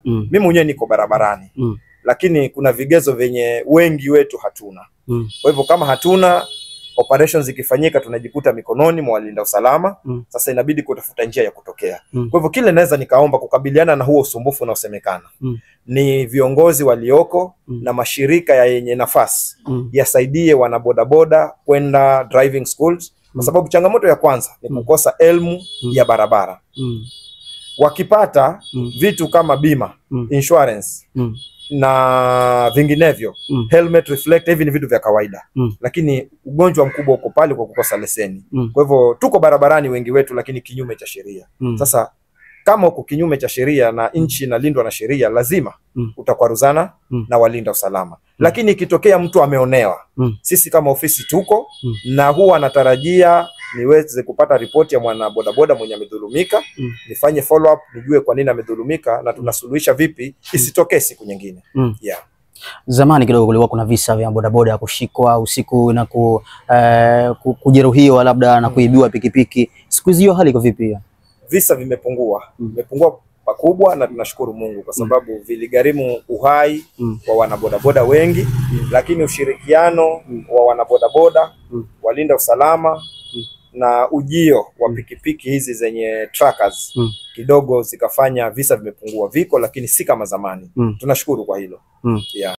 Mimi mwenyewe niko barabarani. Lakini kuna vigezo venye wengi wetu hatuna. Kwa hivyo kama hatuna, operations zikifanyika tunajikuta mikononi mwa walinda usalama. Sasa inabidi kutafuta njia ya kutokea. Kwa hivyo kile naweza nikaomba kukabiliana na huo usumbufu unaosemekana ni viongozi walioko na mashirika ya yenye nafasi yasaidie wanabodaboda kwenda driving schools, kwa sababu changamoto ya kwanza ni kukosa elimu ya barabara. Wakipata vitu kama bima, insurance na vinginevyo, helmet, reflector, hivi ni vitu vya kawaida. Lakini ugonjwa mkubwa uko pale kwa kukosa leseni. Kwa hivyo tuko barabarani wengi wetu, lakini kinyume cha sheria. Sasa kama uko kinyume cha sheria na nchi inalindwa na sheria, lazima utakwaruzana na walinda usalama. Lakini ikitokea mtu ameonewa, sisi kama ofisi tuko na huwa anatarajia niweze kupata ripoti ya mwana bodaboda mwenye amedhulumika, nifanye follow up, nijue kwa nini amedhulumika na tunasuluhisha vipi isitokee siku nyingine. Zamani kidogo kulikuwa kuna visa vya bodaboda kushikwa usiku na kujeruhiwa labda na kuibiwa pikipiki. Siku hizo hali iko vipi? Visa vimepungua. Vimepungua pakubwa na tunashukuru Mungu kwa sababu viligharimu uhai wa wanabodaboda wengi. Lakini ushirikiano wa wanabodaboda, walinda usalama na ujio wa pikipiki hizi zenye trackers kidogo zikafanya visa vimepungua. Viko lakini si kama zamani. Tunashukuru kwa hilo.